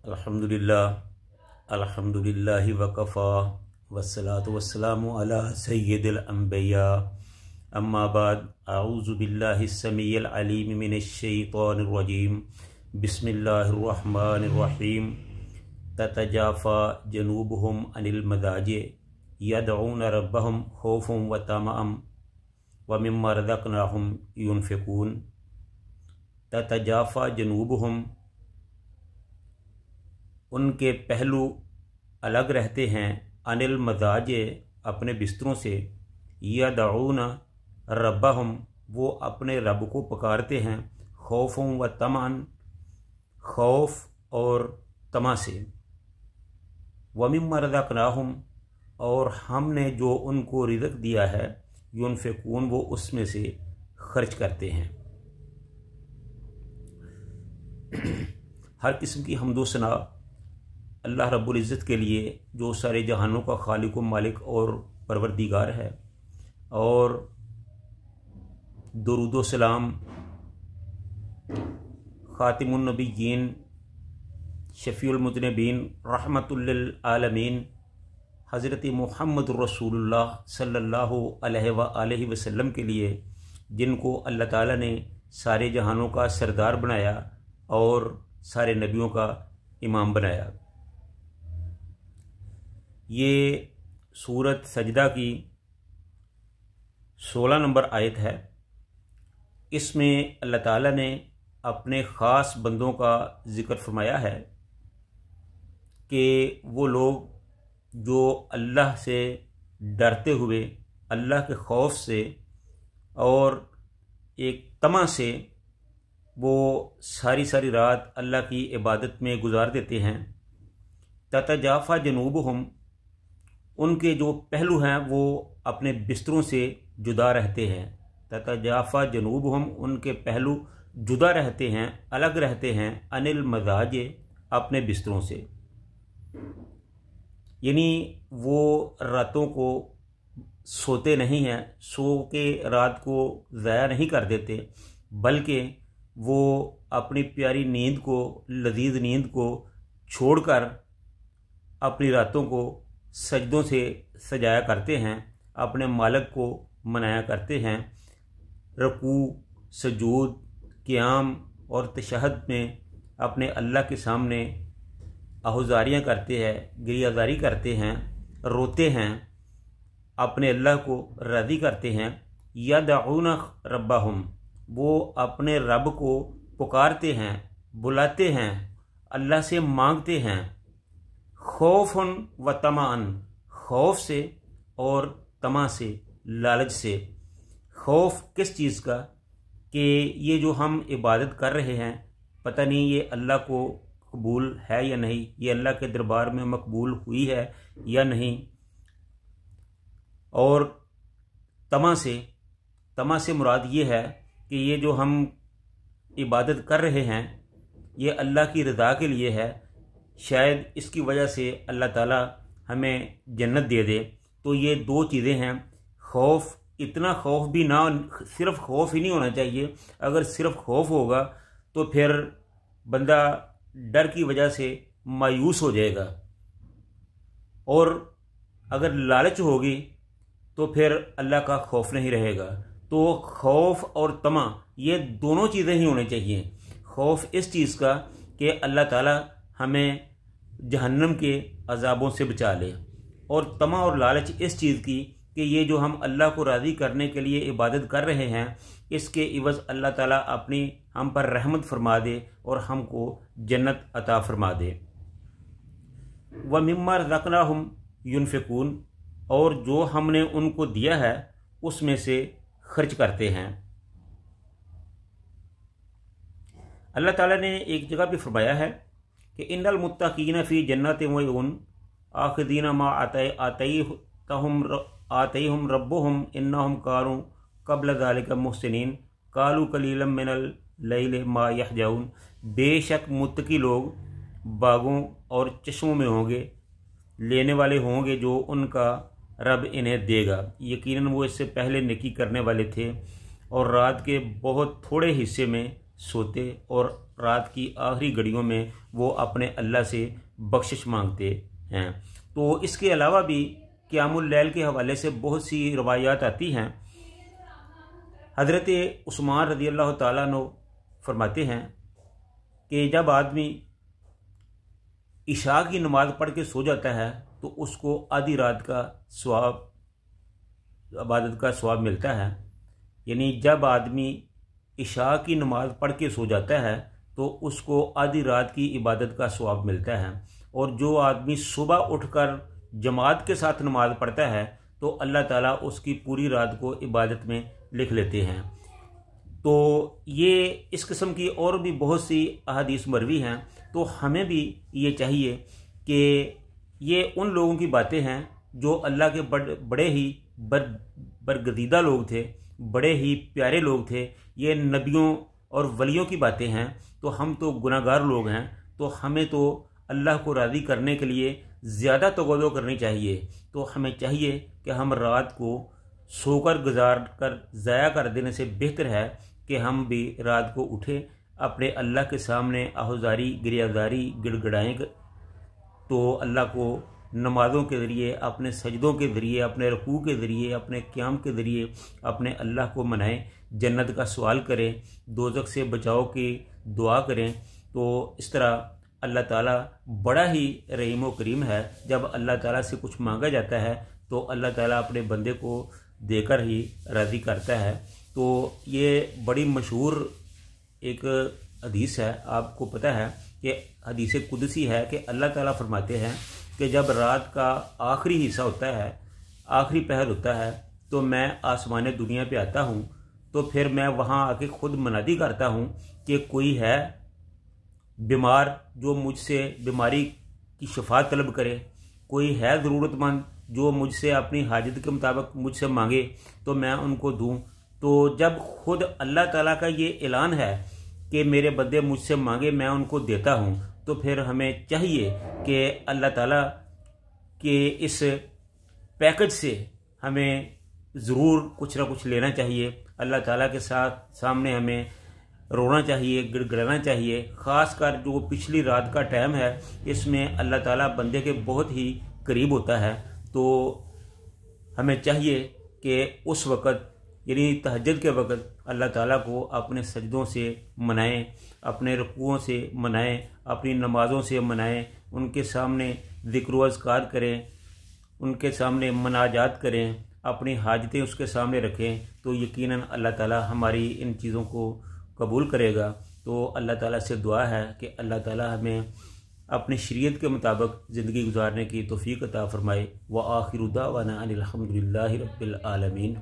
अल्हम्दुलिल्लाहि वकफ़ा वस्सलातु वस्सलामु अला सय्यिदिल अंबिया अम्मा बाद अऊज़ु बिल्लाहि समीइल अलीम मिनश शैतानिर रजीम बिस्मिल्लाहिर रहमानिर रहीम ततजाफ़ा जनूबुहुम अनिल मदाजिअ यदऊना रब्बहुम खौफ़न व तमअन व मिम्मा रज़क़नाहुम युनफ़िक़ून। ततजाफ़ा जनूबुहुम, उनके पहलू अलग रहते हैं, अनिल मदाजिअ, अपने बिस्तरों से, यदऊना रब्बहुम, वो अपने रब को पुकारते हैं, खौफ़न व तमअन, खौफ और तमा से, व मिम्मा रज़क़नाहुम, और हमने जो उनको रिज़्क़ दिया है, युनफ़िक़ून, वो उसमें से खर्च करते हैं। हर किस्म की हम्दो सना अल्लाह रब्बुल इज़्ज़त के लिए, जो सारे जहानों का खालिक व मालिक और परवरदिगार है, और दुरूद व सलाम ख़ातिमुन नबिय्यीन शफ़ीउल मुज़निबीन रहमतुल लिल आलमीन हज़रत मुहम्मद रसूलुल्लाह सल्लल्लाहु अलैहि वसल्लम के लिए, जिनको अल्लाह ताला ने सारे जहानों का सरदार बनाया और सारे नबियों का इमाम बनाया। ये सूरत सजदा की 16 नंबर आयत है। इसमें अल्लाह ताला ने अपने ख़ास बंदों का ज़िक्र फरमाया है कि वो लोग जो अल्लाह से डरते हुए, अल्लाह के खौफ से और एक तमा से, वो सारी सारी रात अल्लाह की इबादत में गुजार देते हैं। ततजाफ़ा जनूबुहुम, उनके जो पहलू हैं वो अपने बिस्तरों से जुदा रहते हैं। ततजाफ़ा जनूबुहुम, उनके पहलू जुदा रहते हैं, अलग रहते हैं, अनिल मदाजिअ, अपने बिस्तरों से, यानी वो रातों को सोते नहीं हैं, सो के रात को ज़ाया नहीं कर देते, बल्कि वो अपनी प्यारी नींद को, लजीज नींद को छोड़कर अपनी रातों को सजदों से सजाया करते हैं, अपने मालिक को मनाया करते हैं। रुकू, सजूद, क़ियाम और तशहद में अपने अल्लाह के सामने आहुजारियाँ करते हैं, गिरियाजारी करते हैं, रोते हैं, अपने अल्लाह को राज़ी करते हैं। यदऊना रब्बहुम, वो अपने रब को पुकारते हैं, बुलाते हैं, अल्लाह से मांगते हैं, खौफ़न व तमअन, खौफ से और तमा से, लालच से। खौफ किस चीज़ का? कि ये जो हम इबादत कर रहे हैं, पता नहीं ये अल्लाह को कबूल है या नहीं, ये अल्लाह के दरबार में मकबूल हुई है या नहीं। और तमा से मुराद ये है कि ये जो हम इबादत कर रहे हैं, ये अल्लाह की रज़ा के लिए है, शायद इसकी वजह से अल्लाह ताला हमें जन्नत दे दे। तो ये दो चीज़ें हैं। खौफ, इतना खौफ भी ना, सिर्फ खौफ ही नहीं होना चाहिए। अगर सिर्फ खौफ होगा तो फिर बंदा डर की वजह से मायूस हो जाएगा, और अगर लालच होगी तो फिर अल्लाह का खौफ नहीं रहेगा। तो खौफ और तमा, ये दोनों चीज़ें ही होनी चाहिए। खौफ इस चीज़ का कि अल्लाह ताला हमें जहन्नम के अजाबों से बचा ले, और तमा और लालच इस चीज़ की कि ये जो हम अल्लाह को राज़ी करने के लिए इबादत कर रहे हैं, इसके इवज़ अल्लाह ताला अपनी हम पर रहमत फरमा दे और हमको जन्नत अता फरमा दे। व मिम्मा रज़क़नाहुम युनफ़िक़ून, और जो हमने उनको दिया है उसमें से खर्च करते हैं। अल्लाह ताला ने एक जगह भी फरमाया है कि इन्नल मुत्तक़ीन फ़ी जन्नतिन व उयून आखिज़ीन मा आतैहुम रब्बुहुम इन्नहुम कानू क़ब्ल ज़ालिका मुहसिनीन क़ालू क़लीलन मिनल लैलि मा यहजऊन। बेशक मुत्तकी लोग बागों और चश्मों में होंगे, लेने वाले होंगे जो उनका रब इन्हें देगा। यकीनन वो इससे पहले नेकी करने वाले थे और रात के बहुत थोड़े हिस्से में सोते और रात की आखिरी घड़ियों में वो अपने अल्लाह से बख्शिश मांगते हैं। तो इसके अलावा भी क़ियामुल लैल के हवाले से बहुत सी रवायात आती हैं। हज़रत उस्मान रज़ी अल्लाह ताला अन्हु फरमाते हैं कि जब आदमी इशा की नमाज़ पढ़ के सो जाता है तो उसको आधी रात का सवाब, इबादत का सवाब मिलता है। यानी जब आदमी इशा की नमाज़ पढ़ के सो जाता है तो उसको आधी रात की इबादत का सवाब मिलता है। और जो आदमी सुबह उठकर जमात के साथ नमाज़ पढ़ता है तो अल्लाह ताला उसकी पूरी रात को इबादत में लिख लेते हैं। तो ये इस किस्म की और भी बहुत सी अहादीस मरवी हैं। तो हमें भी ये चाहिए कि ये उन लोगों की बातें हैं जो अल्लाह के बड़े ही बरगजीदा लोग थे, बड़े ही प्यारे लोग थे। ये नबियों और वलियों की बातें हैं। तो हम तो गुनाहगार लोग हैं, तो हमें तो अल्लाह को राज़ी करने के लिए ज़्यादा तवज्जो करनी चाहिए। तो हमें चाहिए कि हम रात को सोकर गुजार कर ज़ाया कर देने से बेहतर है कि हम भी रात को उठें, अपने अल्लाह के सामने आहुजारी गिरियाजारी गिड़गिड़ाएँ। तो अल्लाह को नमाज़ों के ज़रिए, अपने सजदों के ज़रिए, अपने रुकू के ज़रिए, अपने क़याम के ज़रिए अपने अल्लाह को मनाएं, जन्नत का सवाल करें, दोज़ख से बचाव की दुआ करें। तो इस तरह अल्लाह ताला बड़ा ही रहीम व करीम है। जब अल्लाह ताला से कुछ मांगा जाता है तो अल्लाह ताला अपने बंदे को देकर ही राज़ी करता है। तो ये बड़ी मशहूर एक हदीस है। आपको पता है कि हदीस कुदसी है कि अल्लाह ताला फरमाते हैं कि जब रात का आखिरी हिस्सा होता है, आखिरी पहर होता है, तो मैं आसमान दुनिया पे आता हूँ। तो फिर मैं वहाँ आके खुद मुनादी करता हूँ कि कोई है बीमार जो मुझसे बीमारी की शफा तलब करे, कोई है ज़रूरतमंद जो मुझसे अपनी हाजत के मुताबिक मुझसे मांगे तो मैं उनको दूँ। तो जब खुद अल्लाह ताला का ये ऐलान है कि मेरे बंदे मुझसे मांगे मैं उनको देता हूँ, तो फिर हमें चाहिए कि अल्लाह ताला के इस पैकेज से हमें ज़रूर कुछ ना कुछ लेना चाहिए। अल्लाह ताला के साथ सामने हमें रोना चाहिए, गिड़गिड़ाना चाहिए। ख़ासकर जो पिछली रात का टाइम है, इसमें अल्लाह ताला बंदे के बहुत ही करीब होता है। तो हमें चाहिए कि उस वक़्त यानी तहज्जुद के वक़्त अल्लाह ताला को अपने सजदों से मनाएं, अपने रुकुओं से मनाएं, अपनी नमाज़ों से मनाएं, उनके सामने ज़िक्र व अज़कार करें, उनके सामने मनाजात करें, अपनी हाजतें उसके सामने रखें। तो यकीनन अल्लाह ताला हमारी इन चीज़ों को कबूल करेगा। तो अल्लाह ताला से दुआ है कि अल्लाह ताला हमें अपनी शरीयत के मुताबिक ज़िंदगी गुजारने की तौफ़ीक़ अता फ़रमाए। व आखिरु दावाना अनिल हम्दुलिल्लाहि रब्बिल आलमीन।